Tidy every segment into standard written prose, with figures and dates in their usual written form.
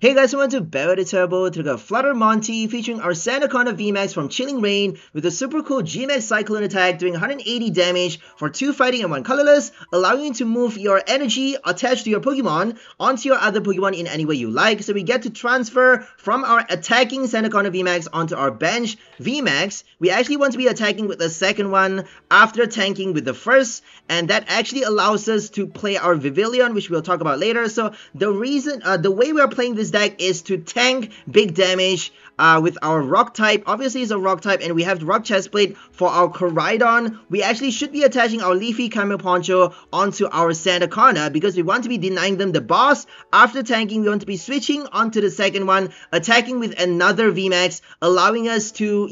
Hey guys, welcome to Battle VIP Pass FST, Flutter Monty featuring our Sandaconda VMAX from Chilling Reign with a super cool GMAX Cyclone attack doing 180 damage for 2 fighting and 1 colorless, allowing you to move your energy attached to your Pokemon onto your other Pokemon in any way you like. So we get to transfer from our attacking Sandaconda VMAX onto our bench VMAX. We actually want to be attacking with the second one after tanking with the first, and that actually allows us to play our Vivillon, which we'll talk about later. So the way we are playing this deck is to tank big damage with our rock type. Obviously it's a rock type, and we have rock chestplate for our Koraidon. We actually should be attaching our leafy camel poncho onto our Sandaconda because we want to be denying them the boss. After tanking, we want to be switching onto the second one, attacking with another VMAX, allowing us to,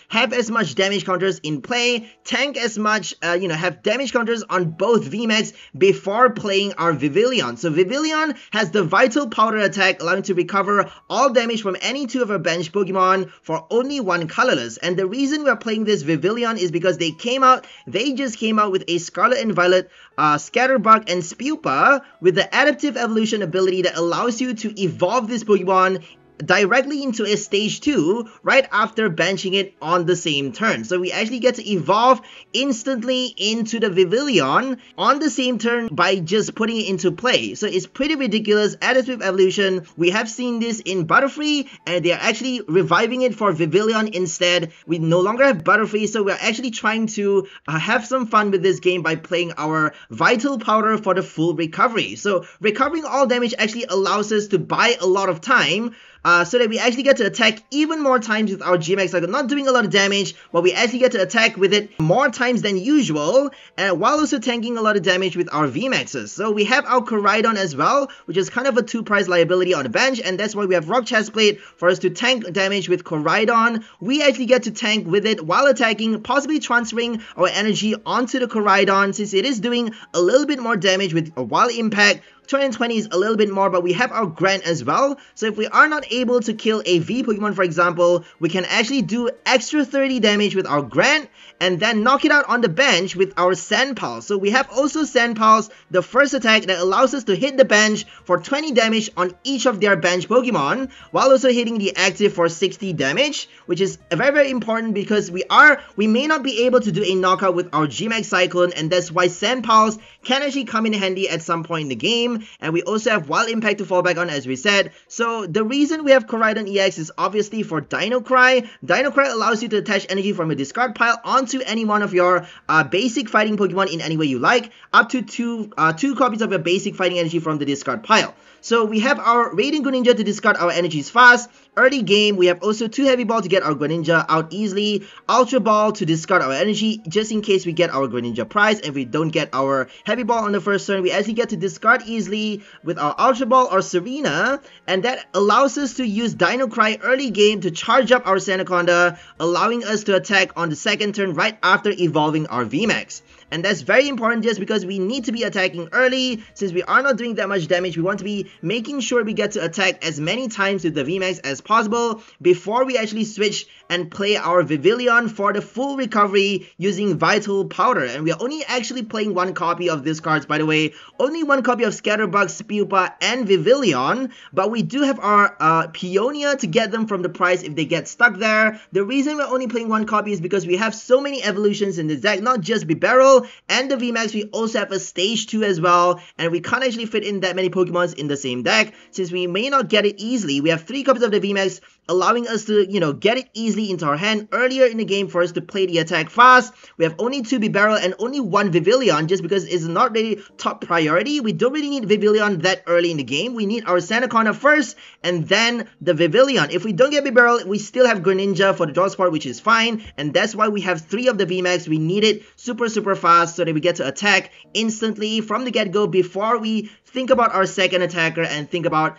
have as much damage counters in play, tank as much, have damage counters on both VMAX before playing our Vivillon. So Vivillon has the Vital Powder attack, allowing to recover all damage from any 2 of our bench Pokemon for only 1 colorless. And the reason we're playing this Vivillon is because they just came out with a Scarlet and Violet Scatterbug and Spewpa with the adaptive evolution ability that allows you to evolve this Pokemon directly into a stage 2 right after benching it on the same turn. So we actually get to evolve instantly into the Vivillon on the same turn by just putting it into play. So it's pretty ridiculous. Adaptive evolution, we have seen this in Butterfree, and they are actually reviving it for Vivillon instead. We no longer have Butterfree, so we're actually trying to have some fun with this game by playing our Vital Powder for the full recovery. So recovering all damage actually allows us to buy a lot of time, so that we actually get to attack even more times with our GMAX Cycle, not doing a lot of damage, but we actually get to attack with it more times than usual, and while also tanking a lot of damage with our VMAXs. So we have our Koraidon as well, which is kind of a 2-price liability on the bench, and that's why we have Rock Chestplate for us to tank damage with Koraidon. We actually get to tank with it while attacking, possibly transferring our energy onto the Koraidon since it is doing a little bit more damage with a Wild Impact. 220 is a little bit more, but we have our Grant as well. So if we are not able to kill a V Pokemon, for example, we can actually do extra 30 damage with our Grant and then knock it out on the bench with our Sand Pulse. So we have also Sand Pulse, the first attack that allows us to hit the bench for 20 damage on each of their bench Pokemon, while also hitting the active for 60 damage, which is very, very important because we may not be able to do a knockout with our GMAX Cyclone, and that's why Sand Pulse can actually come in handy at some point in the game. And we also have Wild Impact to fall back on, as we said. So the reason we have Koraidon EX is obviously for Dino Cry. Dino Cry allows you to attach energy from a discard pile onto any one of your basic fighting Pokemon in any way you like, up to two copies of your basic fighting energy from the discard pile. So we have our Radiant Greninja to discard our energies fast. Early game, we have also 2 Heavy Ball to get our Greninja out easily. Ultra Ball to discard our energy just in case we get our Greninja prize. And if we don't get our Heavy Ball on the first turn, we actually get to discard easily with our Ultra Ball or Serena. And that allows us to use Dino Cry early game to charge up our Sandaconda, allowing us to attack on the second turn right after evolving our VMAX. And that's very important just because we need to be attacking early. Since we are not doing that much damage, we want to be making sure we get to attack as many times with the VMAX as possible before we actually switch and play our Vivillon for the full recovery using Vital Powder. And we are only actually playing 1 copy of these cards, by the way. Only 1 copy of Scatterbug, Spewpa, and Vivillon. But we do have our Peonia to get them from the prize if they get stuck there. The reason we're only playing 1 copy is because we have so many evolutions in this deck, not just Bibarel and the VMAX, we also have a stage 2 as well, and we can't actually fit in that many Pokemons in the same deck since we may not get it easily. We have 3 copies of the VMAX, allowing us to, get it easily into our hand earlier in the game for us to play the attack fast. We have only 2 Bibarel and only 1 Vivillon just because it's not really top priority. We don't really need Vivillon that early in the game. We need our Sandaconda first and then the Vivillon. If we don't get Bibarel, we still have Greninja for the draw spot, which is fine, and that's why we have 3 of the VMAX. We need it super fast so that we get to attack instantly from the get-go before we think about our second attacker and think about,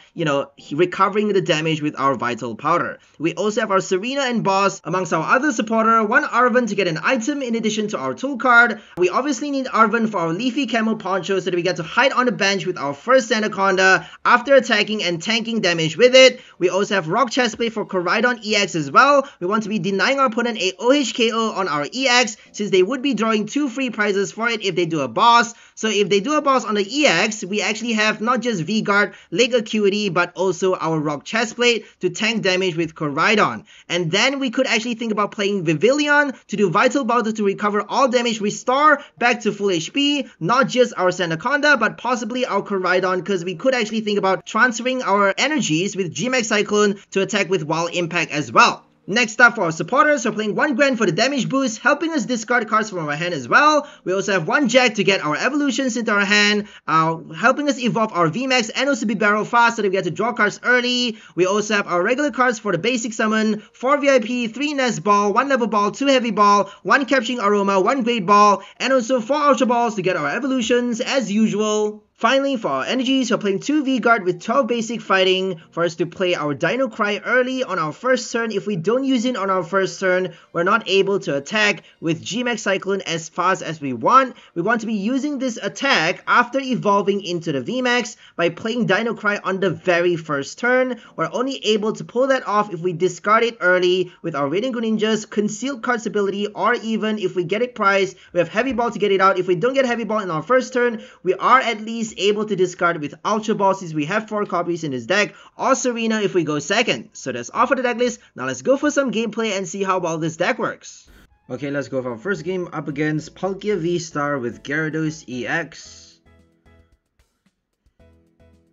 recovering the damage with our Vital Powder. We also have our Serena and Boss amongst our other supporter, 1 Arven to get an item in addition to our tool card. We obviously need Arven for our Leafy Camel Poncho so that we get to hide on the bench with our first Sandaconda after attacking and tanking damage with it. We also have Rock Chestplate for Koraidon EX as well. We want to be denying our opponent a OHKO on our EX since they would be drawing 2 free prizes for it if they do a boss. So if they do a boss on the EX, we actually have not just V-Guard, Lake Acuity, but also our Rock Chestplate to tank damage with Koraidon. And then we could actually think about playing Vivillon to do Vital Bottle to recover all damage, restore back to full HP, not just our Sandaconda, but possibly our Koraidon, because we could actually think about transferring our energies with 𝑔max Cyclone to attack with Wild Impact as well. Next up for our supporters, we're playing 1 Grant for the damage boost, helping us discard cards from our hand as well. We also have 1 Jacq to get our evolutions into our hand, helping us evolve our VMAX and also Bibarel fast so that we get to draw cards early. We also have our regular cards for the basic summon, 4 VIP, 3 Nest Ball, 1 Level Ball, 2 Heavy Ball, 1 Capturing Aroma, 1 Great Ball, and also 4 Ultra Balls to get our evolutions as usual. Finally, for our energies, we're playing 2 V-Guard with 12 basic fighting for us to play our Dino Cry early on our first turn. If we don't use it on our first turn, we're not able to attack with 𝑔max Cyclone as fast as we want. We want to be using this attack after evolving into the VMAX by playing Dino Cry on the very first turn. We're only able to pull that off if we discard it early with our Radiant Greninja's Concealed Cards ability, or even if we get it priced, we have Heavy Ball to get it out. If we don't get Heavy Ball in our first turn, we are at least able to discard with Ultra Ball since we have 4 copies in this deck, or Serena if we go second. So that's all for the deck list. Now let's go for some gameplay and see how well this deck works. Okay, let's go for our first game up against Palkia V-Star with Gyarados EX.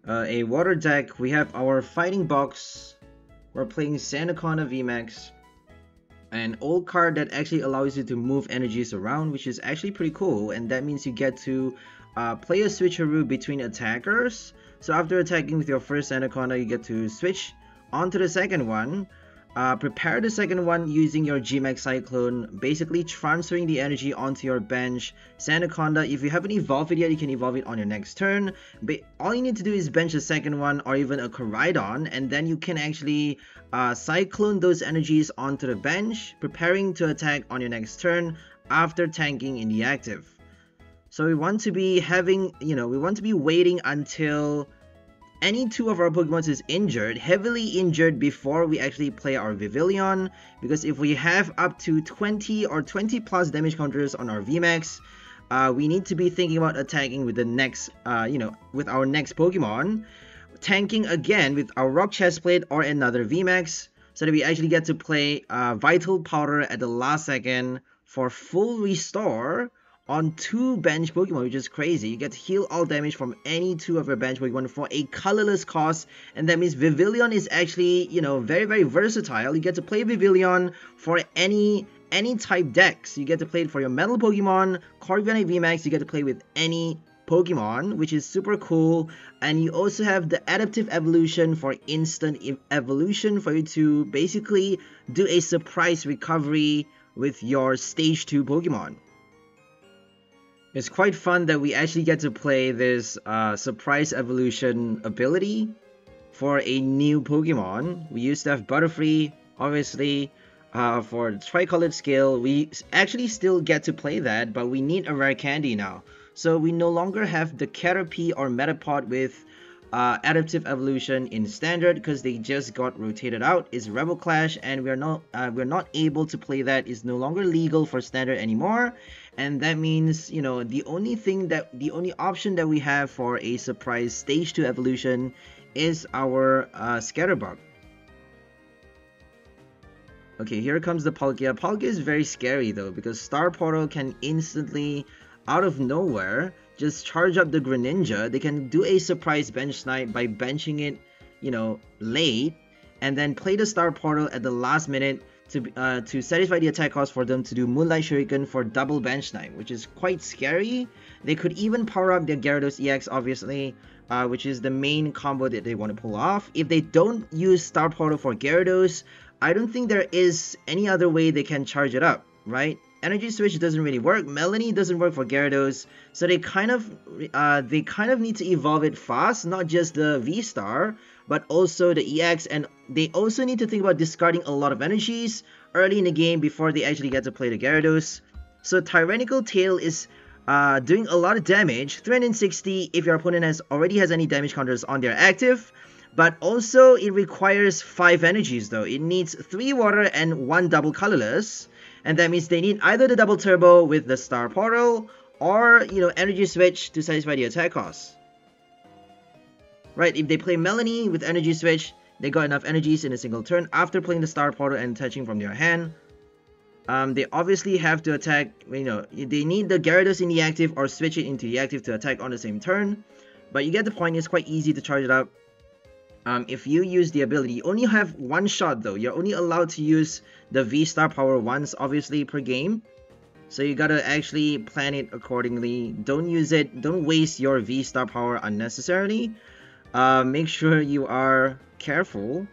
A water deck. We have our fighting box. We're playing Sandaconda VMAX. An old card that actually allows you to move energies around, which is actually pretty cool, and that means you get to play a switcheroo between attackers. So after attacking with your first Sandaconda, you get to switch onto the second one. Prepare the second one using your 𝑔max Cyclone, basically transferring the energy onto your bench. Sandaconda, if you haven't evolved it yet, you can evolve it on your next turn. But all you need to do is bench a second one or even a Koraidon, and then you can actually cyclone those energies onto the bench, preparing to attack on your next turn after tanking in the active. So we want to be having, we want to be waiting until any 2 of our Pokemon is injured, heavily injured, before we actually play our Vivillon. Because if we have up to 20 or 20 plus damage counters on our VMAX, we need to be thinking about attacking with the next, with our next Pokemon. Tanking again with our Rock Chestplate or another VMAX, so that we actually get to play Vital Powder at the last second for full restore on 2 bench Pokemon, which is crazy. You get to heal all damage from any 2 of your bench Pokemon for a colorless cost, and that means Vivillon is actually, very, very versatile. You get to play Vivillon for any type decks. You get to play it for your Metal Pokemon, Corviknight VMAX, you get to play with any Pokemon, which is super cool. And you also have the Adaptive Evolution for instant evolution for you to basically do a surprise recovery with your Stage 2 Pokemon. It's quite fun that we actually get to play this surprise evolution ability for a new Pokemon. We used to have Butterfree, obviously, for the Tricolored skill. We actually still get to play that, but we need a rare candy now. So we no longer have the Caterpie or Metapod with Adaptive Evolution in Standard because they just got rotated out. It's Rebel Clash, and we're not able to play that. It's no longer legal for Standard anymore. And that means, the only option that we have for a surprise Stage 2 evolution is our Scatterbug. Okay, here comes the Palkia. Palkia is very scary though, because Star Portal can instantly, out of nowhere, just charge up the Greninja. They can do a surprise bench snipe by benching it, late, and then play the Star Portal at the last minute to satisfy the attack cost for them to do Moonlight Shuriken for double bench snipe, which is quite scary. They could even power up their Gyarados EX, obviously, which is the main combo that they want to pull off. If they don't use Star Portal for Gyarados, I don't think there is any other way they can charge it up, right? Energy Switch doesn't really work. Melanie doesn't work for Gyarados, so they kind of need to evolve it fast, not just the V-Star, but also the EX, and they also need to think about discarding a lot of energies early in the game before they actually get to play the Gyarados. So Tyrannical Tail is doing a lot of damage, 360 if your opponent already has any damage counters on their active, but also it requires 5 energies though. It needs 3 water and 1 double colorless, and that means they need either the double turbo with the Star Portal or, you know, energy switch to satisfy the attack cost. Right, if they play Melanie with energy switch, they got enough energies in a single turn after playing the Star Portal and attaching from their hand. They obviously have to attack, you know, they need the Gyarados in the active or switch it into the active to attack on the same turn. But you get the point, it's quite easy to charge it up. If you use the ability, you only have one shot though. You're only allowed to use the V-Star power once, obviously, per game. So you gotta actually plan it accordingly. Don't use it, don't waste your V-Star power unnecessarily. Make sure you are careful.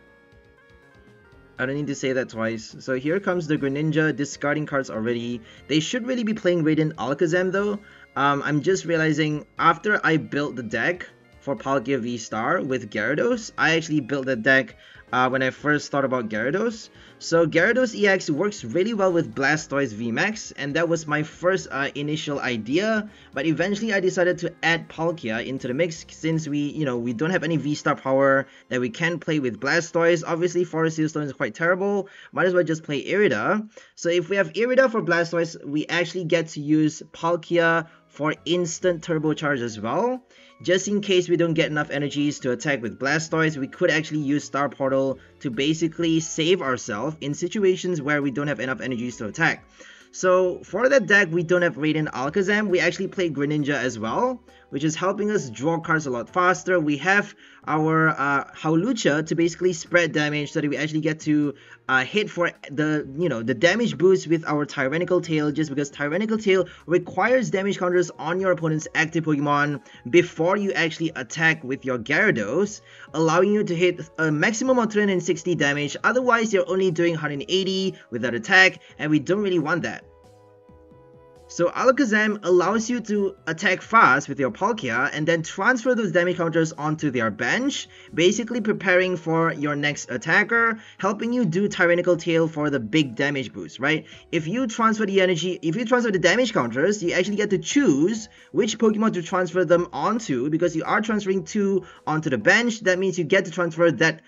I don't need to say that twice. So here comes the Greninja discarding cards already. They should really be playing Radiant Alakazam though. I'm just realizing after I built the deck for Palkia V-Star with Gyarados, I actually built the deck when I first thought about Gyarados. So Gyarados EX works really well with Blastoise VMAX, and that was my first initial idea. But eventually I decided to add Palkia into the mix since we don't have any V-Star power that we can play with Blastoise. Obviously Forest Seal Stone is quite terrible. Might as well just play Irida. So if we have Irida for Blastoise, we actually get to use Palkia for instant turbocharge as well. Just in case we don't get enough energies to attack with Blastoise, we could actually use Star Portal to basically save ourselves in situations where we don't have enough energies to attack. So for that deck, we don't have Radiant Alakazam. We actually play Greninja as well, which is helping us draw cards a lot faster. We have our Hawlucha to basically spread damage so that we actually get to hit for the damage boost with our Tyrannical Tail, just because Tyrannical Tail requires damage counters on your opponent's active Pokemon before you actually attack with your Gyarados, allowing you to hit a maximum of 360 damage. Otherwise, you're only doing 180 with that attack, and we don't really want that. So Alakazam allows you to attack fast with your Palkia and then transfer those damage counters onto their bench, basically preparing for your next attacker, helping you do Tyrannical Tail for the big damage boost, right? If you transfer the damage counters, you actually get to choose which Pokemon to transfer them onto, because you are transferring 2 onto the bench. That means you get to transfer that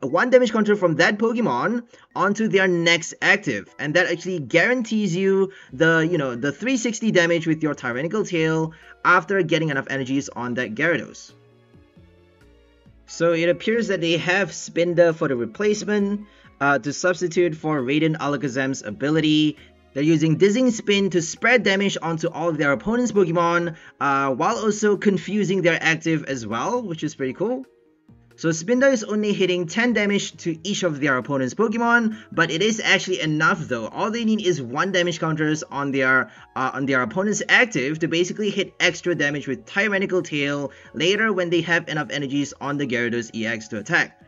one damage counter from that Pokemon onto their next active, and that actually guarantees you the 360 damage with your Tyrannical Tail after getting enough energies on that Gyarados. So it appears that they have Spinda for the replacement to substitute for Radiant Alakazam's ability. They're using Dizzying Spin to spread damage onto all of their opponent's Pokemon while also confusing their active as well, which is pretty cool. So Spinda is only hitting 10 damage to each of their opponent's Pokemon, but it is actually enough though. All they need is 1 damage counters on their opponent's active to basically hit extra damage with Tyrannical Tail later when they have enough energies on the Gyarados EX to attack.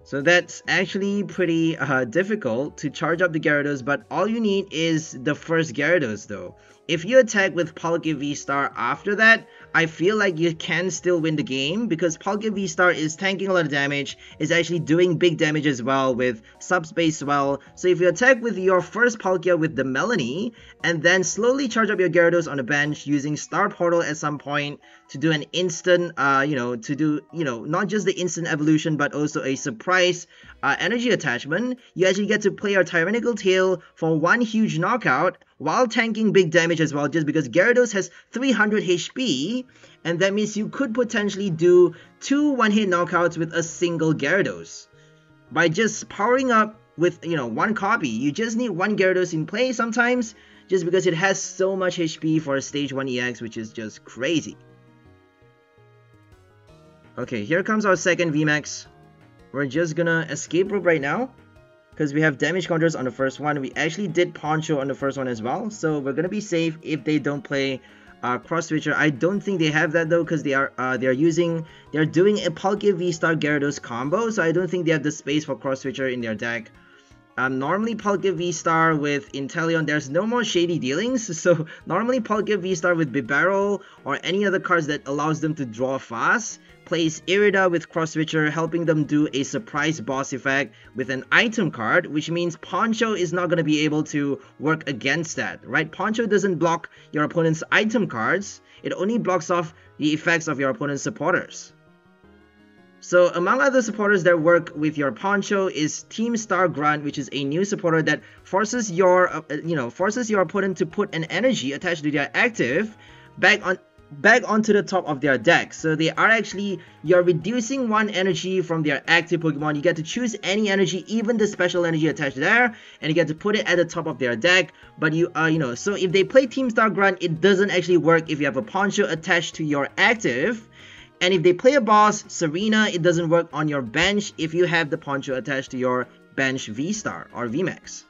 So that's actually pretty difficult to charge up the Gyarados, but all you need is the first Gyarados though. If you attack with Palkia V-Star after that, I feel like you can still win the game, because Palkia V-Star is tanking a lot of damage, is actually doing big damage as well with Subspace Swell. So if you attack with your first Palkia with the Melanie, and then slowly charge up your Gyarados on the bench using Star Portal at some point to do an instant, not just the instant evolution, but also a surprise energy attachment, you actually get to play your Tyrannical Tail for one huge knockout while tanking big damage as well, just because Gyarados has 300 HP, and that means you could potentially do 2 one-hit knockouts with a single Gyarados. By just powering up with, 1 copy, you just need 1 Gyarados in play sometimes, just because it has so much HP for a Stage 1 EX, which is just crazy. Okay, here comes our second VMAX. We're just gonna Escape Rope right now, because we have damage counters on the first one. We actually did Poncho on the first one as well, so we're gonna be safe if they don't play Cross Switcher. I don't think they have that though, because they're doing a Palkia V-Star Gyarados combo, so I don't think they have the space for Cross Switcher in their deck. Normally Palkia V-Star with Inteleon, there's no more shady dealings, so normally Palkia V-Star with Bibarel or any other cards that allows them to draw fast plays Irida with Cross Switcher, helping them do a surprise boss effect with an item card, which means Poncho is not going to be able to work against that, right? Poncho doesn't block your opponent's item cards, it only blocks off the effects of your opponent's supporters. So among other supporters that work with your Poncho is Team Star Grant, which is a new supporter that forces your opponent to put an energy attached to their active back onto the top of their deck. So they are actually, you're reducing one energy from their active Pokemon. You get to choose any energy, even the special energy attached there, and you get to put it at the top of their deck. But so if they play Team Star Grunt, it doesn't actually work if you have a Poncho attached to your active. And if they play a boss, Serena, it doesn't work on your bench if you have the Poncho attached to your bench V-Star or VMAX.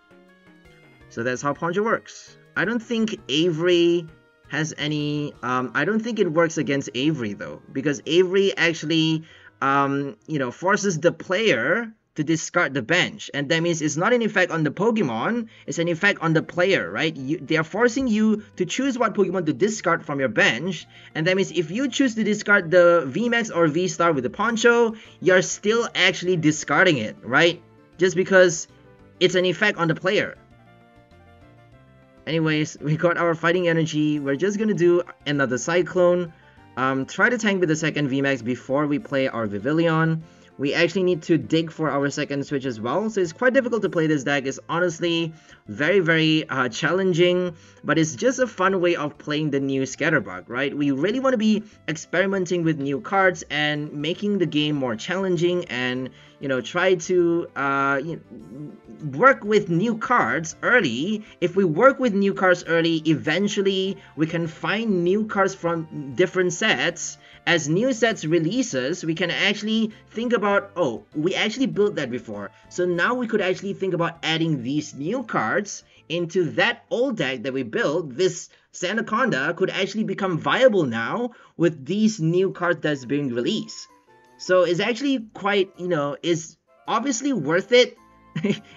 So that's how Poncho works. I don't think Avery has any, I don't think it works against Avery though, because Avery actually, forces the player to discard the bench, and that means it's not an effect on the Pokemon, it's an effect on the player, right? They are forcing you to choose what Pokemon to discard from your bench, and that means if you choose to discard the VMAX or V-Star with the Poncho, you're still actually discarding it, right? Just because it's an effect on the player. Anyways, we got our fighting energy. We're just gonna do another Cyclone. Try to tank with the second VMAX before we play our Vivillon. We actually need to dig for our second switch as well, so it's quite difficult to play this deck. It's honestly very, very challenging, but it's just a fun way of playing the new Scatterbug, right? We really want to be experimenting with new cards and making the game more challenging, and try to work with new cards early. If we work with new cards early, eventually we can find new cards from different sets. As new sets releases, we can actually think about, oh, we actually built that before, so now we could actually think about adding these new cards into that old deck that we built. This Sandaconda could actually become viable now with these new cards that's being released. So it's actually quite, is obviously worth it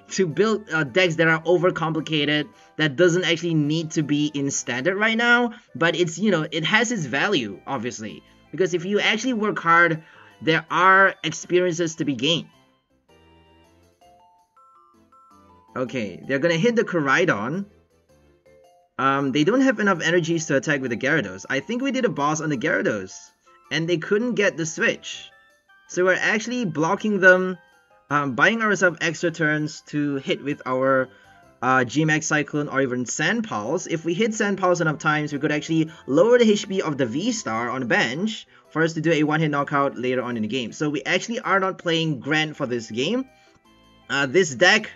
to build decks that are overcomplicated, that doesn't actually need to be in standard right now, but it's, it has its value, obviously. Because if you actually work hard, there are experiences to be gained. Okay, they're gonna hit the Koraidon. They don't have enough energies to attack with the Gyarados. I think we did a boss on the Gyarados, and they couldn't get the switch. So we're actually blocking them, buying ourselves extra turns to hit with our GMAX Cyclone or even Sand Pulse. If we hit Sand Pulse enough times, we could actually lower the HP of the V-Star on the bench for us to do a one-hit knockout later on in the game. So we actually are not playing Grant for this game. This deck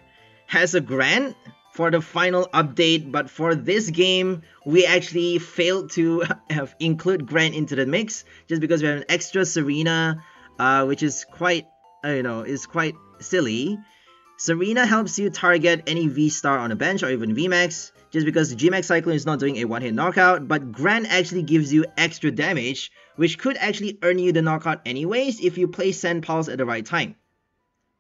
has a Grant for the final update, but for this game, we actually failed to include Grant into the mix just because we have an extra Serena, which is quite, is quite silly. Serena helps you target any V-Star on a bench or even VMAX, just because GMAX Cyclone is not doing a one-hit knockout, but Grant actually gives you extra damage, which could actually earn you the knockout anyways if you play Sand Pulse at the right time.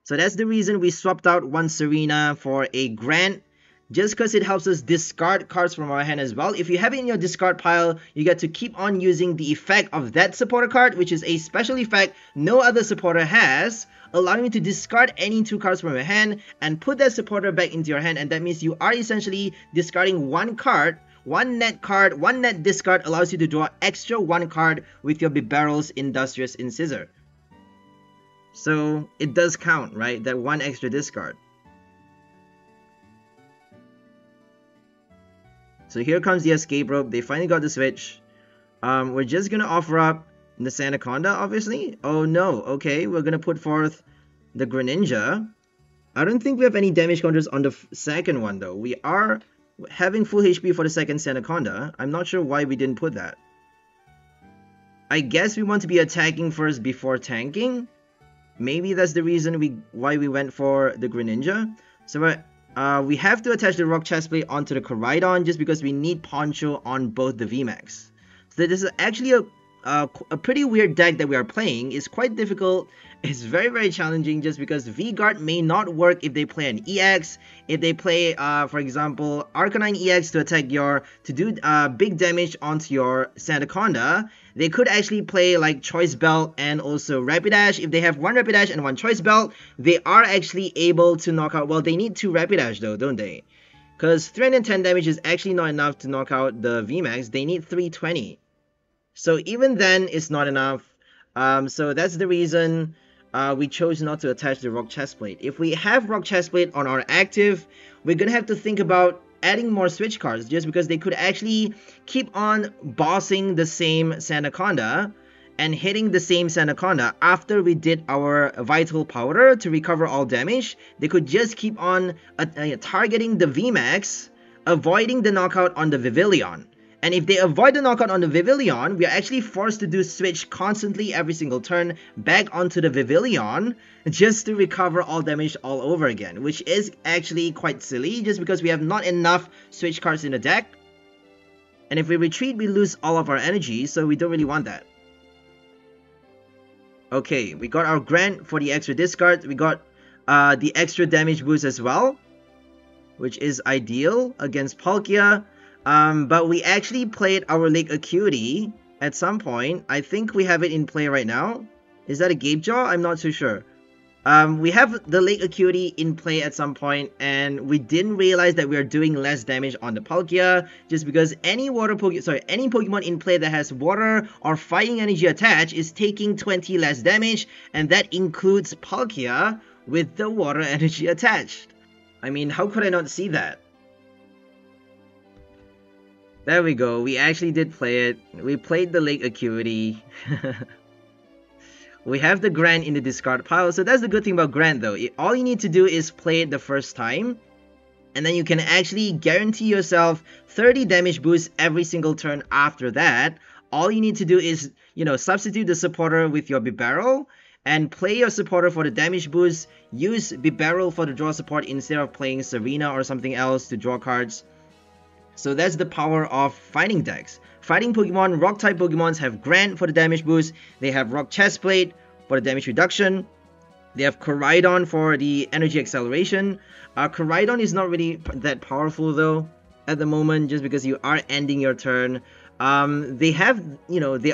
So that's the reason we swapped out one Serena for a Grant, just because it helps us discard cards from our hand as well. If you have it in your discard pile, you get to keep on using the effect of that supporter card, which is a special effect no other supporter has, allowing you to discard any two cards from your hand and put that supporter back into your hand. And that means you are essentially discarding one card. One net discard allows you to draw extra one card with your Bibarel's Industrious Incisor. So it does count, right? That one extra discard. So here comes the Escape Rope. They finally got the switch. We're just gonna offer up the Sandaconda, obviously. Oh no, okay, we're gonna put forth the Greninja. I don't think we have any damage counters on the second one though. We are having full HP for the second Sandaconda. I'm not sure why we didn't put that. I guess we want to be attacking first before tanking. Maybe that's the reason why we went for the Greninja. So we have to attach the Rock Chestplate onto the Koraidon just because we need Poncho on both the VMAX. So this is actually a pretty weird deck that we are playing. It's quite difficult. It's very, very challenging just because V-Guard may not work if they play an EX. If they play, for example, Arcanine EX to attack to do big damage onto your Sandaconda, they could actually play like Choice Belt and also Rapidash. If they have one Rapidash and one Choice Belt, they are actually able to knock out. Well, they need two Rapidash though, don't they? Because 310 damage is actually not enough to knock out the VMAX. They need 320. So even then, it's not enough. So that's the reason we chose not to attach the Rock Chestplate. If we have Rock Chestplate on our active, we're gonna have to think about adding more switch cards, just because they could actually keep on bossing the same Sandaconda and hitting the same Sandaconda after we did our Vital Powder to recover all damage. They could just keep on targeting the VMAX, avoiding the knockout on the Vivillon. And if they avoid the knockout on the Vivillon, we are actually forced to do switch constantly every single turn back onto the Vivillon just to recover all damage all over again, which is actually quite silly just because we have not enough switch cards in the deck. And if we retreat, we lose all of our energy, so we don't really want that. Okay, we got our Grant for the extra discard. We got the extra damage boost as well, which is ideal against Palkia. But we actually played our Lake Acuity at some point. I think we have it in play right now. Is that a Gape Jaw? I'm not too sure. We have the Lake Acuity in play at some point, and we didn't realize that we are doing less damage on the Palkia, just because any Pokemon in play that has water or fighting energy attached is taking 20 less damage, and that includes Palkia with the water energy attached. I mean, how could I not see that? There we go, we actually did play it. We played the Lake Acuity. We have the Grant in the discard pile, so that's the good thing about Grant though. All you need to do is play it the first time, and then you can actually guarantee yourself 30 damage boost every single turn after that. All you need to do is, substitute the supporter with your Bibarel, and play your supporter for the damage boost. Use Bibarel for the draw support instead of playing Serena or something else to draw cards. So that's the power of fighting decks. Fighting Pokemon, Rock-type Pokemons have Grant for the damage boost. They have Rock Chestplate for the damage reduction. They have Koraidon for the energy acceleration. Koraidon is not really that powerful though at the moment, just because you are ending your turn. They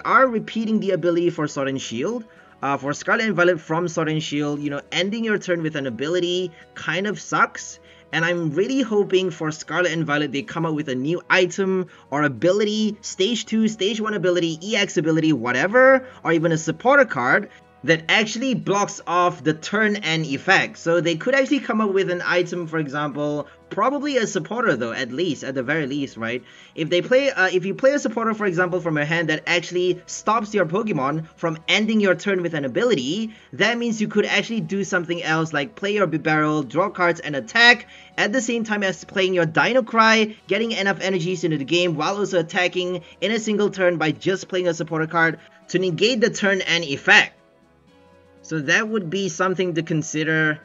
are repeating the ability for Sword and Shield. For Scarlet and Violet from Sword and Shield, ending your turn with an ability kind of sucks. And I'm really hoping for Scarlet and Violet they come up with a new item or ability, stage 2, stage 1 ability, EX ability, whatever, or even a supporter card that actually blocks off the turn end effect. So they could actually come up with an item, for example, probably a supporter though, at the very least, right? If you play a supporter, for example, from your hand that actually stops your Pokemon from ending your turn with an ability, that means you could actually do something else like play your Bibarel, draw cards, and attack at the same time as playing your Dino Cry, getting enough energies into the game while also attacking in a single turn by just playing a supporter card to negate the turn end effect. So that would be something to consider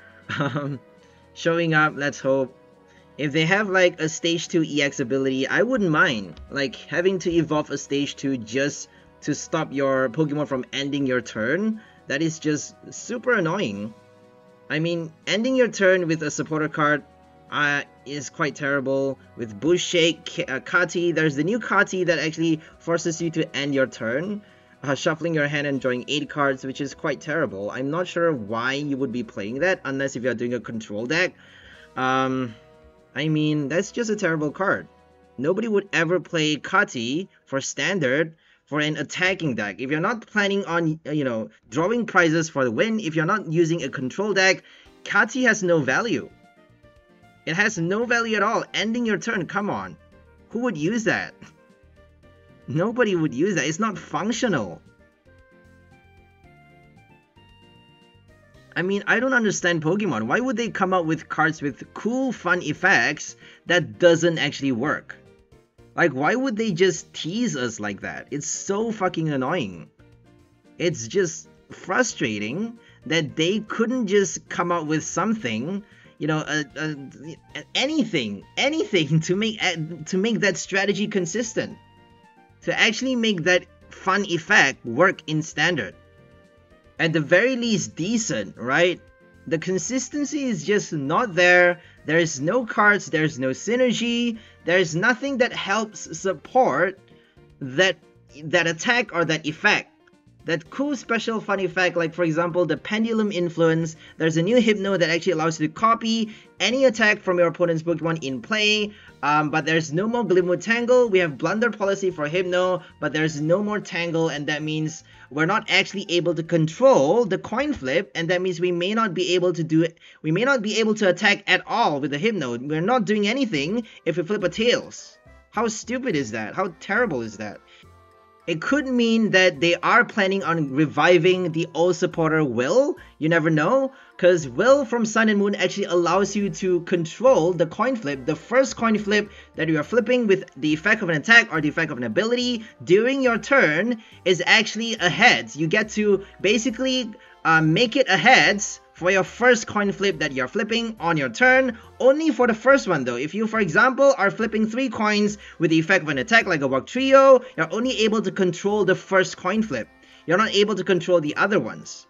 showing up, let's hope. If they have like a stage 2 EX ability, I wouldn't mind like having to evolve a stage 2 just to stop your Pokemon from ending your turn. That is just super annoying. I mean, ending your turn with a supporter card is quite terrible. With Bush Shake, Kati, there's the new Kati that actually forces you to end your turn. Shuffling your hand and drawing 8 cards, which is quite terrible. I'm not sure why you would be playing that unless if you're doing a control deck. I mean, that's just a terrible card. Nobody would ever play Kati for standard for an attacking deck. If you're not planning on, drawing prizes for the win, if you're not using a control deck, Kati has no value. It has no value at all. Ending your turn, come on. Who would use that? Nobody would use that. It's not functional. I mean, I don't understand Pokemon. Why would they come up with cards with cool, fun effects that doesn't actually work? Like, why would they just tease us like that? It's so fucking annoying. It's just frustrating that they couldn't just come up with something, anything to make that strategy consistent. To actually make that fun effect work in standard. At the very least decent, right? The consistency is just not there. There's no cards, there's no synergy, there's nothing that helps support that attack or that effect. That cool special fun effect, like for example the Pendulum Influence. There's a new Hypno that actually allows you to copy any attack from your opponent's Pokemon in play. But there's no more Glimwood Tangle. We have Blunder Policy for Hypno, but there's no more Tangle, and that means we're not actually able to control the coin flip, and that means we may not be able to do it. We may not be able to attack at all with the Hypno. We're not doing anything if we flip a Tails. How stupid is that? How terrible is that? It could mean that they are planning on reviving the old supporter Will. You never know, because Will from Sun and Moon actually allows you to control the coin flip. The first coin flip that you are flipping with the effect of an attack or the effect of an ability during your turn is actually a heads. You get to basically make it a heads for your first coin flip that you're flipping on your turn, only for the first one though. If you, for example, are flipping 3 coins with the effect of an attack like a Walk Trio, you're only able to control the first coin flip. You're not able to control the other ones.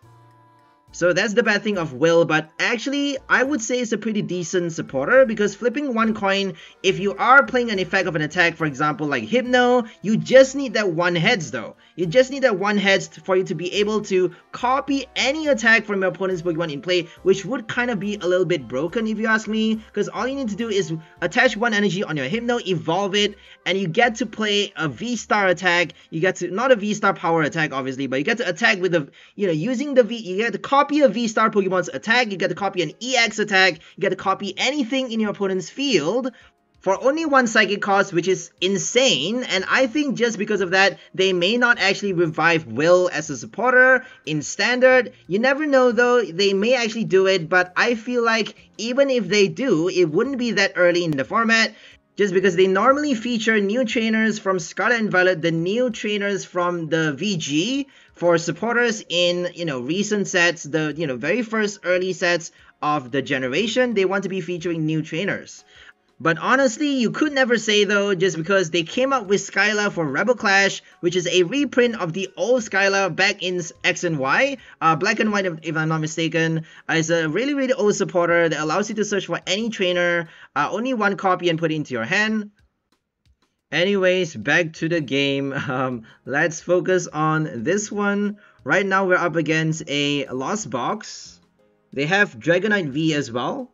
So that's the bad thing of Will, but actually I would say it's a pretty decent supporter, because flipping 1 coin, if you are playing an effect of an attack, for example like Hypno, you just need that 1 heads though. You just need that 1 heads for you to be able to copy any attack from your opponent's Pokemon in play, which would kind of be a little bit broken if you ask me, because all you need to do is attach 1 energy on your Hypno, evolve it, and you get to play a V-Star attack. You get to, not a V-Star power attack obviously, but you get to attack with the, using the V, you get to copy a V-Star Pokemon's attack, you get to copy an EX attack, you get to copy anything in your opponent's field for only 1 psychic cost, which is insane. And I think just because of that, they may not actually revive Will as a supporter in Standard. You never know though, they may actually do it, but I feel like even if they do, it wouldn't be that early in the format, just because they normally feature new trainers from Scarlet and Violet, the new trainers from the VG for supporters in, recent sets, the, very first early sets of the generation. They want to be featuring new trainers. But honestly, you could never say though, just because they came up with Skyla for Rebel Clash, which is a reprint of the old Skyla back in X and Y, Black and White if I'm not mistaken. It's a really, really old supporter that allows you to search for any trainer, only 1 copy and put it into your hand. Anyways, back to the game. Let's focus on this one. Right now we're up against a Lost Box. They have Dragonite V as well.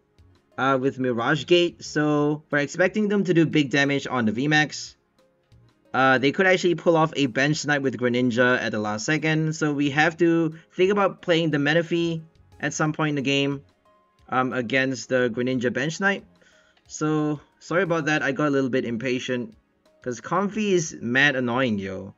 With Mirage Gate, so we're expecting them to do big damage on the VMAX. They could actually pull off a bench snipe with Greninja at the last second, so we have to think about playing the Manaphy at some point in the game against the Greninja bench snipe. So sorry about that, I got a little bit impatient because Comfy is mad annoying, yo.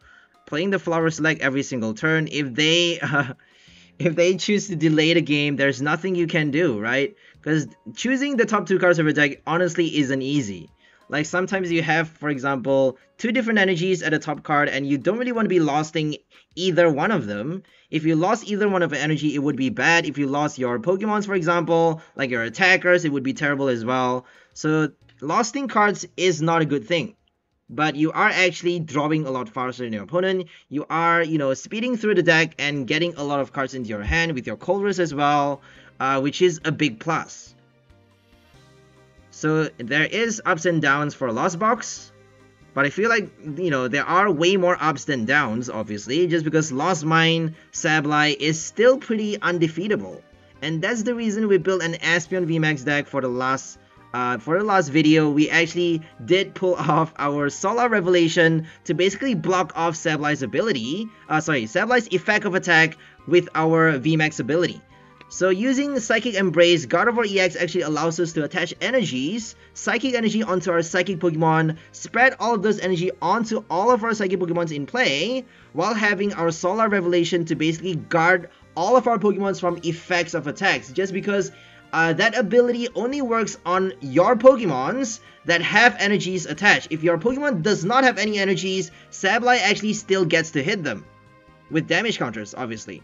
Playing the Flower Select every single turn, if they choose to delay the game, there's nothing you can do, right? Because choosing the top 2 cards of your deck honestly isn't easy. Like sometimes you have, for example, 2 different energies at the top card and you don't really want to be losting either one of them. If you lost either one of the energy, it would be bad. If you lost your Pokemons, for example, like your attackers, it would be terrible as well. So losting cards is not a good thing. But you are actually drawing a lot faster than your opponent. You are, speeding through the deck and getting a lot of cards into your hand with your Colress as well, which is a big plus. So there is ups and downs for Lost Box, but I feel like, there are way more ups than downs, obviously, just because Lost Mine Sableye is still pretty undefeatable. And that's the reason we built an Espeon VMAX deck for the last video. We actually did pull off our Solar Revelation to basically block off Sableye's ability, Sableye's effect of attack with our VMAX ability. So using Psychic Embrace, God of War EX actually allows us to attach energies, Psychic Energy onto our Psychic Pokemon, spread all of those energy onto all of our Psychic Pokemons in play, while having our Solar Revelation to basically guard all of our Pokemons from effects of attacks, just because that ability only works on your Pokemons that have energies attached. If your Pokemon does not have any energies, Sableye actually still gets to hit them with damage counters, obviously.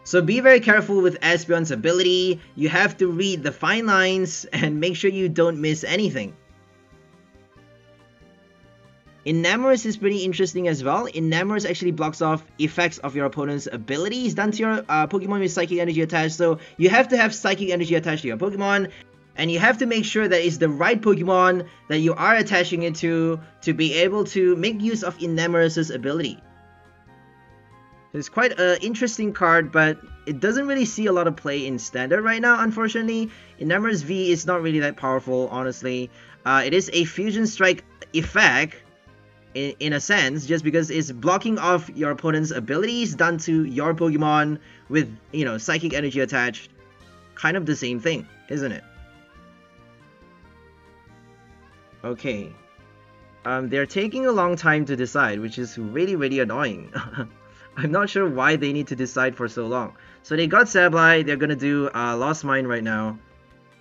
So be very careful with Espeon's ability. You have to read the fine lines and make sure you don't miss anything. Enamorus is pretty interesting as well. Enamorus actually blocks off effects of your opponent's abilities done to your Pokemon with Psychic Energy attached. So you have to have Psychic Energy attached to your Pokemon, and you have to make sure that it's the right Pokemon that you are attaching it to be able to make use of Enamorus's ability. It's quite an interesting card, but it doesn't really see a lot of play in Standard right now, unfortunately. 𝑑𝑻𝑪𝒂𝒂 is not really that powerful, honestly. It is a Fusion Strike effect, in a sense, just because it's blocking off your opponent's abilities done to your Pokemon with, you know, Psychic Energy attached. Kind of the same thing, isn't it? Okay. They're taking a long time to decide, which is really annoying. I'm not sure why they need to decide for so long. So they got Sableye, they're gonna do Lost Mine right now.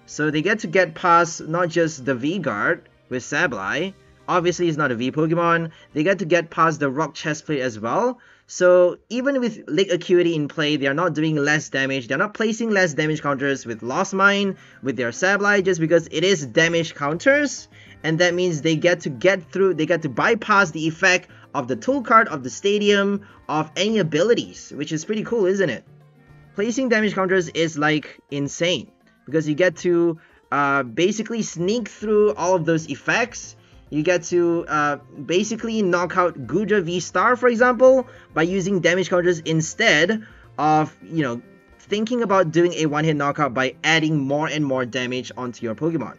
So they get past not just the V guard with Sableye. Obviously it's not a V Pokemon. They get past the Rock Chestplate as well. So even with Lake Acuity in play, they are not doing less damage. They're not placing less damage counters with Lost Mine, with their Sableye, just because it is damage counters. And that means they get to bypass the effect of the tool card, of the stadium, of any abilities, which is pretty cool, isn't it? Placing damage counters is like insane, because you get to basically sneak through all of those effects. You get to basically knock out Goodra V-Star, for example, by using damage counters instead of, you know, thinking about doing a one-hit knockout by adding more and more damage onto your Pokemon.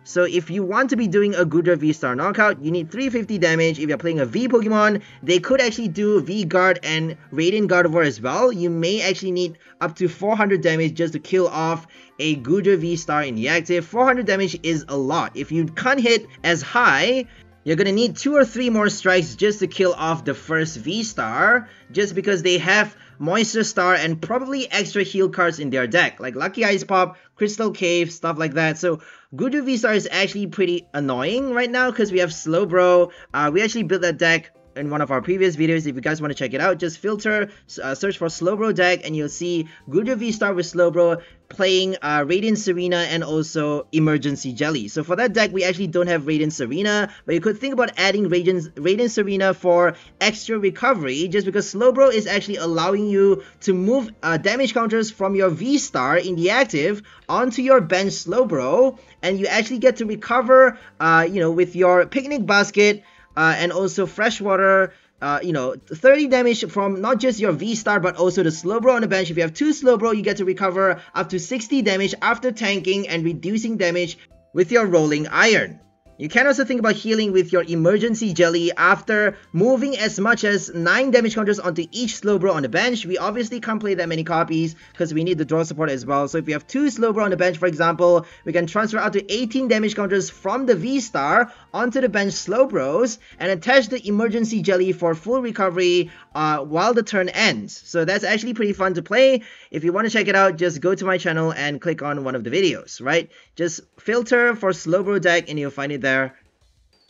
So if you want to be doing a Goodra V-Star knockout, you need 350 damage. If you're playing a V Pokemon, they could actually do V-Guard and Radiant Gardevoir as well. You may actually need up to 400 damage just to kill off a Goodra V-Star in the active. 400 damage is a lot. If you can't hit as high, you're gonna need 2 or 3 more strikes just to kill off the first V-Star, just because they have Moisture Star and probably extra heal cards in their deck, like Lucky Ice Pop, Crystal Cave, stuff like that. So Goodra V-Star is actually pretty annoying right now because we have Slowbro. We actually built that deck in one of our previous videos. If you guys want to check it out, just filter, search for Slowbro deck, and you'll see Goodra V-Star with Slowbro playing Radiant Serena and also Emergency Jelly. So for that deck, we actually don't have Radiant Serena, but you could think about adding Radiant Serena for extra recovery, just because Slowbro is actually allowing you to move damage counters from your V-Star in the active onto your bench Slowbro, and you actually get to recover, you know, with your Picnic Basket, and also Freshwater, you know, 30 damage from not just your V-Star but also the Slowbro on the bench. If you have 2 Slowbro, you get to recover up to 60 damage after tanking and reducing damage with your Rolling Iron. You can also think about healing with your Emergency Jelly after moving as much as 9 damage counters onto each Slowbro on the bench. We obviously can't play that many copies because we need the draw support as well. So if we have 2 Slowbro on the bench, for example, we can transfer out to 18 damage counters from the V-Star onto the bench Slowbros and attach the Emergency Jelly for full recovery while the turn ends. So that's actually pretty fun to play. If you want to check it out, just go to my channel and click on one of the videos, right? Just filter for Slowbro deck and you'll find it there.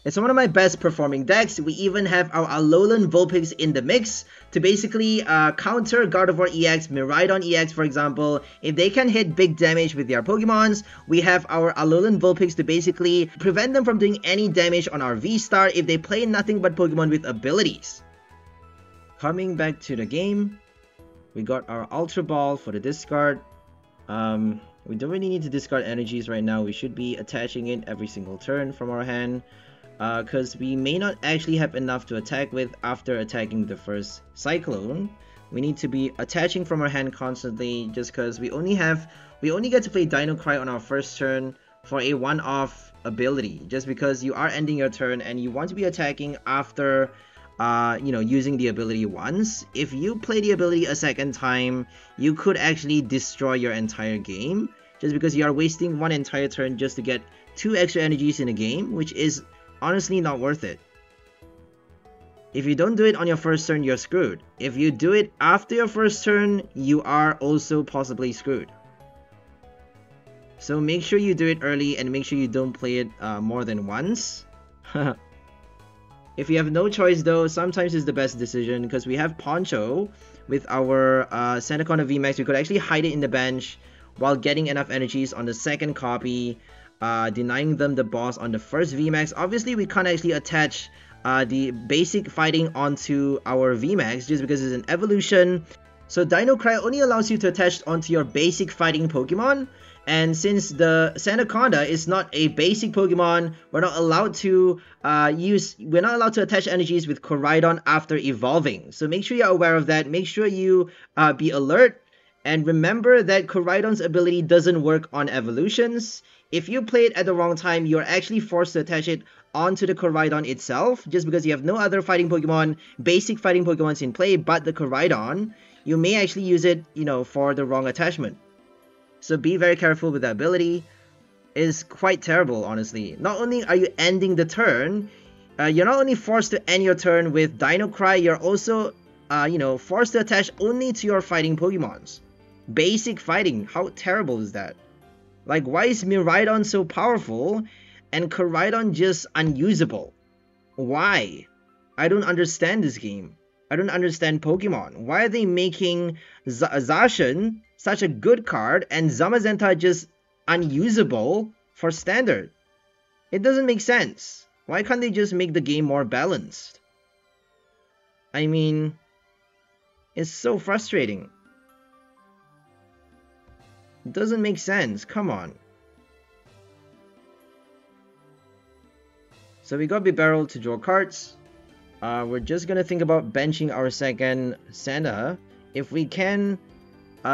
It's one of my best performing decks. We even have our Alolan Vulpix in the mix to basically counter Gardevoir EX, Miraidon EX, for example. If they can hit big damage with their Pokemons, we have our Alolan Vulpix to basically prevent them from doing any damage on our V-Star if they play nothing but Pokemon with abilities. Coming back to the game, we got our Ultra Ball for the discard. We don't really need to discard energies right now. We should be attaching it every single turn from our hand, because we may not actually have enough to attack with after attacking the first Cyclone. We need to be attaching from our hand constantly, just because we only get to play Dino Cry on our first turn for a one-off ability, just because you are ending your turn and you want to be attacking after you know, using the ability once. If you play the ability a second time, you could actually destroy your entire game, just because you are wasting one entire turn just to get 2 extra energies in a game, which is honestly not worth it. If you don't do it on your first turn, you're screwed. If you do it after your first turn, you are also possibly screwed. So make sure you do it early and make sure you don't play it more than once. If you have no choice though, sometimes it's the best decision, because we have Poncho with our Sandaconda VMAX. We could actually hide it in the bench while getting enough energies on the second copy, denying them the boss on the first VMAX. Obviously, we can't actually attach the basic fighting onto our VMAX just because it's an evolution. So Dino Cry only allows you to attach onto your basic fighting Pokemon, And since the Sandaconda is not a basic Pokemon, we're not allowed to attach energies with Koraidon after evolving. So make sure you're aware of that. Make sure you be alert. And remember that Koraidon's ability doesn't work on evolutions. If you play it at the wrong time, you're actually forced to attach it onto the Koraidon itself, just because you have no other fighting Pokemon, basic fighting Pokemons in play but the Koraidon. You may actually use it, for the wrong attachment. So be very careful with that ability. It is quite terrible, honestly. Not only are you ending the turn, you're not only forced to end your turn with Dino Cry, you're also, forced to attach only to your fighting Pokemons. Basic fighting, how terrible is that? Like, why is Miraidon so powerful and Koraidon just unusable? Why? I don't understand this game. I don't understand Pokemon. Why are they making Zacian such a good card and Zamazenta just unusable for standard? It doesn't make sense. Why can't they just make the game more balanced? I mean, it's so frustrating. It doesn't make sense. Come on. So we got Bibarel to draw cards. We're just gonna think about benching our second Sanda. If we can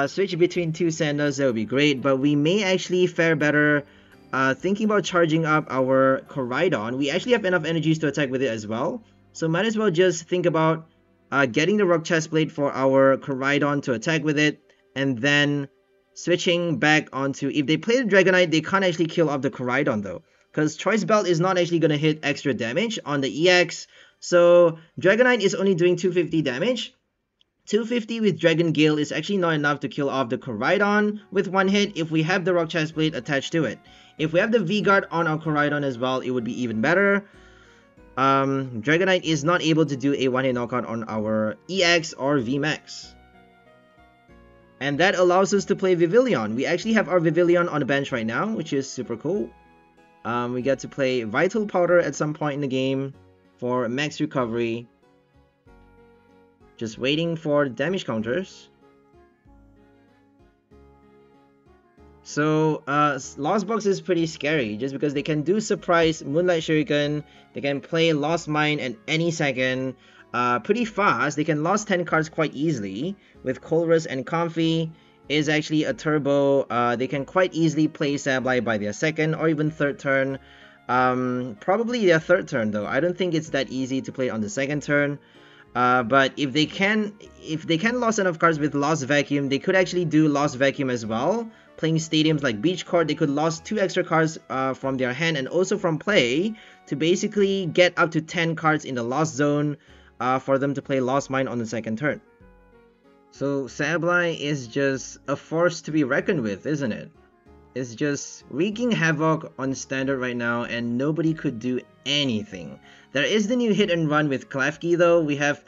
switch between two Sandas, that would be great. But we may actually fare better thinking about charging up our Koraidon. We actually have enough energies to attack with it as well. So might as well just think about getting the Rock Chestplate for our Koraidon to attack with it. And then switching back onto... If they play the Dragonite, they can't actually kill off the Koraidon though. Because Choice Belt is not actually going to hit extra damage on the EX. So Dragonite is only doing 250 damage. 250 with Dragon Gale is actually not enough to kill off the Koraidon with one hit if we have the Rock Chestplate attached to it. If we have the V-Guard on our Koraidon as well, it would be even better. Dragonite is not able to do a one-hit knockout on our EX or VMAX. And that allows us to play Vivillon. We actually have our Vivillon on the bench right now, which is super cool. We get to play Vital Powder at some point in the game for max recovery. Just waiting for damage counters. So, Lost Box is pretty scary just because they can do Surprise, Moonlight Shuriken, they can play Lost Mine at any second. Pretty fast, they can lost 10 cards quite easily. With Colress and Comfy is actually a turbo. They can quite easily play Sableye by their second or even third turn. Probably their third turn though. I don't think it's that easy to play on the second turn. But if they can lost enough cards with Lost Vacuum, they could actually do Lost Vacuum as well. Playing stadiums like Beach Court, they could lost 2 extra cards from their hand and also from play to basically get up to 10 cards in the Lost Zone for them to play Lost Mine on the second turn. So Sableye is just a force to be reckoned with, isn't it? It's just wreaking havoc on standard right now and nobody could do anything. There is the new hit and run with Klefki though. We have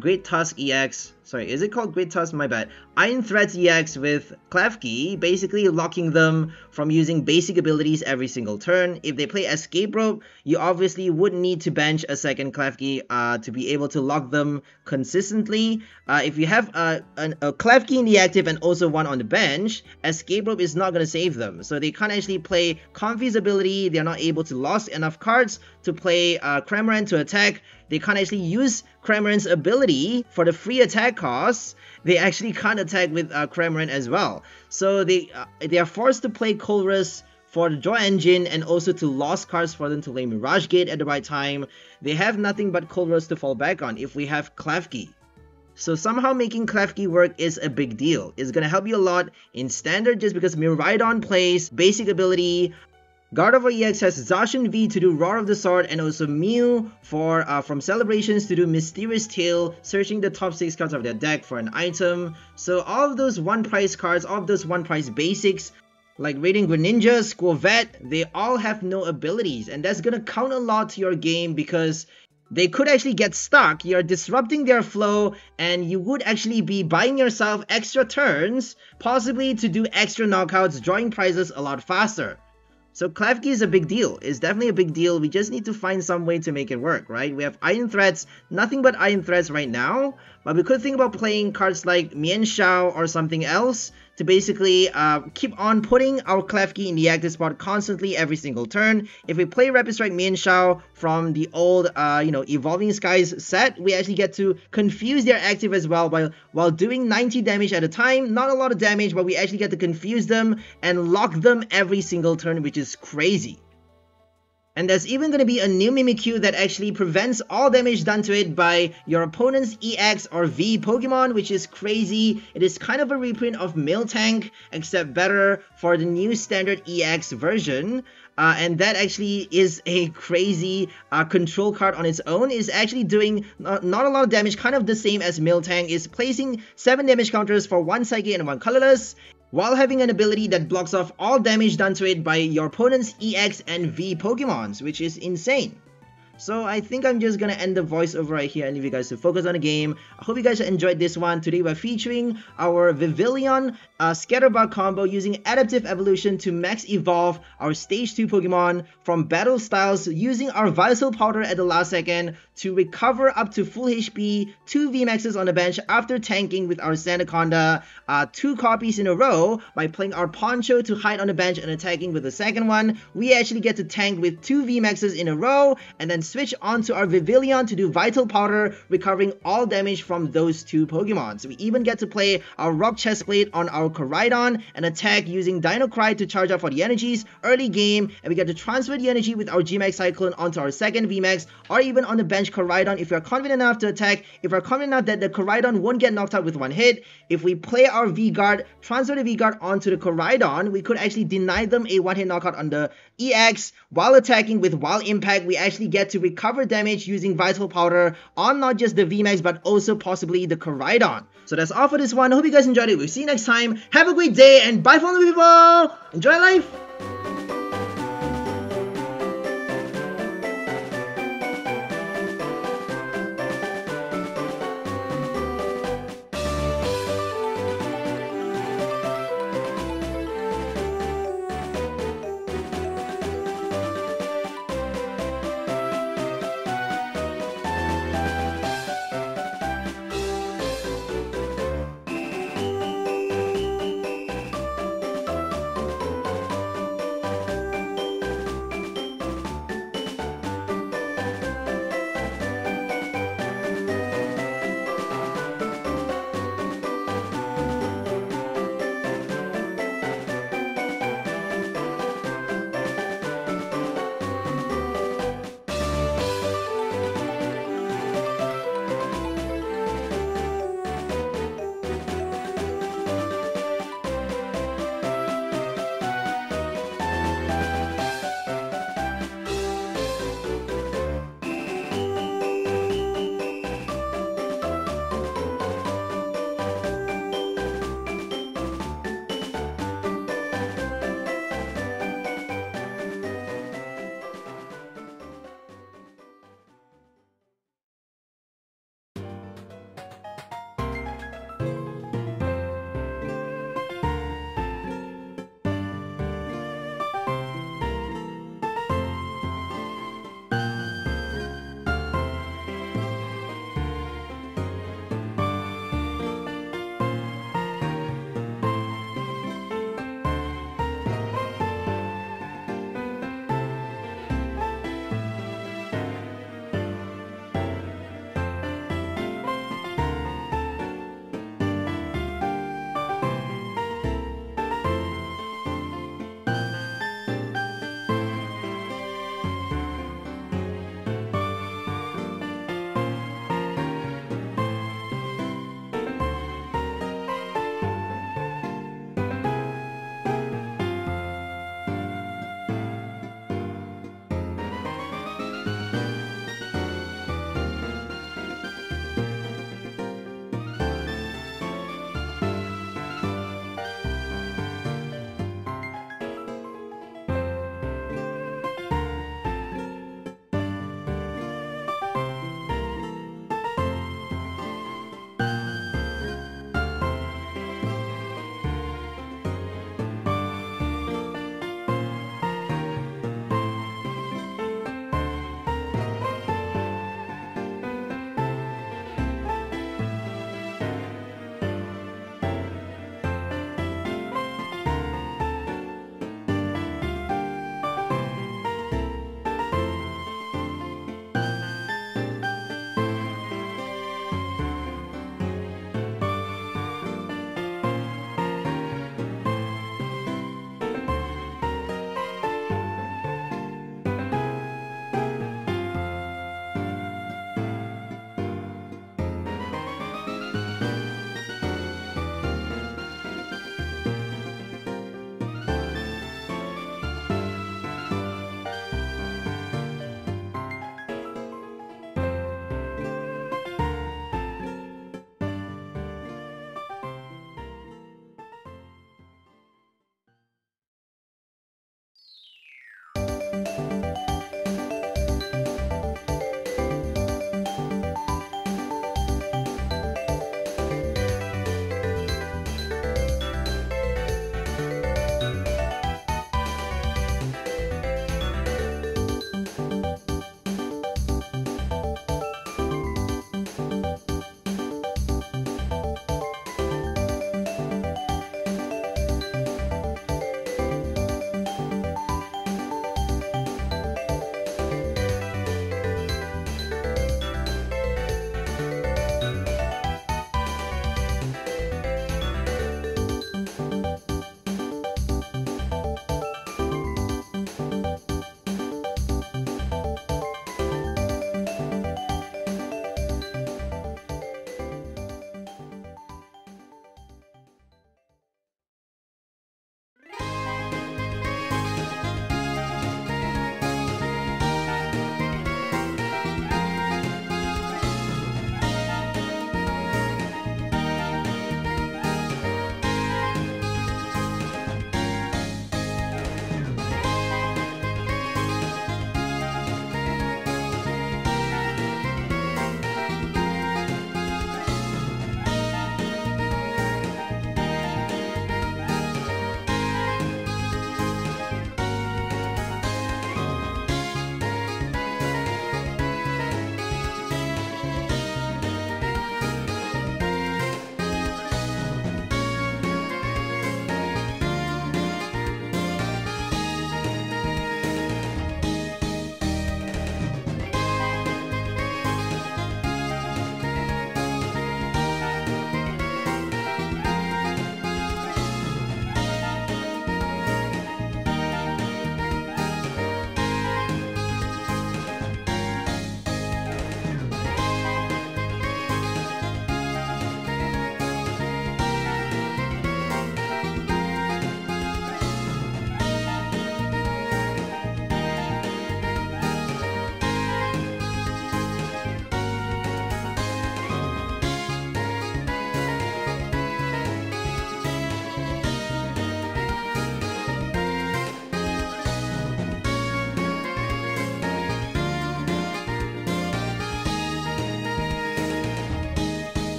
Great Tusk EX. Sorry, is it called Great Tusk? My bad. Iron Threats EX with Klefki, basically locking them from using basic abilities every single turn. If they play Escape Rope, you obviously would need to bench a second Klefki to be able to lock them consistently. If you have a Klefki in the active and also one on the bench, Escape Rope is not going to save them. So they can't actually play Comfy's ability. They're not able to lost enough cards to play Cramorant to attack. They can't actually use Cramorant's ability for the free attack costs. They actually can't attack with Cramorant as well. So they are forced to play Colress for the draw engine and also to lost cards for them to play Mirage Gate at the right time. They have nothing but Colress to fall back on if we have Klefki. So somehow making Klefki work is a big deal. It's going to help you a lot in standard just because Miraidon plays basic ability. Gardevoir EX has Zacian V to do Roar of the Sword and also Mew for from Celebrations to do Mysterious Tail, searching the top 6 cards of their deck for an item. So all of those one price cards, all of those one price basics like Radiant Greninja, Squavet, they all have no abilities and that's gonna count a lot to your game because they could actually get stuck. You're disrupting their flow and you would actually be buying yourself extra turns, possibly to do extra knockouts, drawing prizes a lot faster. So Klefki is a big deal. It's definitely a big deal. We just need to find some way to make it work, right? We have Iron Threats, nothing but Iron Threats right now. But we could think about playing cards like Mienshao or something else to basically keep on putting our Klefki in the active spot constantly every single turn. If we play Rapid Strike Mienshao from the old, Evolving Skies set, we actually get to confuse their active as well while doing 90 damage at a time. Not a lot of damage, but we actually get to confuse them and lock them every single turn, which is crazy. And there's even going to be a new Mimikyu that actually prevents all damage done to it by your opponent's EX or V Pokemon, which is crazy. It is kind of a reprint of Miltank, except better for the new standard EX version. And that actually is a crazy control card on its own. Is actually doing not a lot of damage, kind of the same as Miltank, is placing 7 damage counters for 1 Psychic and 1 Colorless, while having an ability that blocks off all damage done to it by your opponent's EX and V Pokemons, which is insane. So I think I'm just gonna end the voiceover right here and leave you guys to focus on the game. I hope you guys enjoyed this one. Today we're featuring our Vivillon Scatterbug combo using Adaptive Evolution to max evolve our Stage 2 Pokemon from Battle Styles, using our Vital Powder at the last second to recover up to full HP, 2 VMAXs on the bench after tanking with our Sandaconda 2 copies in a row by playing our Poncho to hide on the bench and attacking with the second one. We actually get to tank with 2 VMAXs in a row and then switch onto our Vivillon to do Vital Powder, recovering all damage from those 2 Pokemon. So we even get to play our Rock Chestplate on our Koraidon and attack using Dino Cry to charge up for the energies early game, and we get to transfer the energy with our GMAX Cyclone onto our second VMAX, or even on the bench Koraidon if we are confident enough to attack, if we are confident enough that the Koraidon won't get knocked out with 1 hit. If we play our V-Guard, transfer the V-Guard onto the Koraidon, we could actually deny them a 1-hit knockout on the EX. While attacking with Wild Impact, we actually get to recover damage using Vital Powder on not just the VMAX but also possibly the Koraidon. So that's all for this one. Hope you guys enjoyed it. We'll see you next time. Have a great day and bye for all the people. Enjoy life.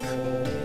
Bye.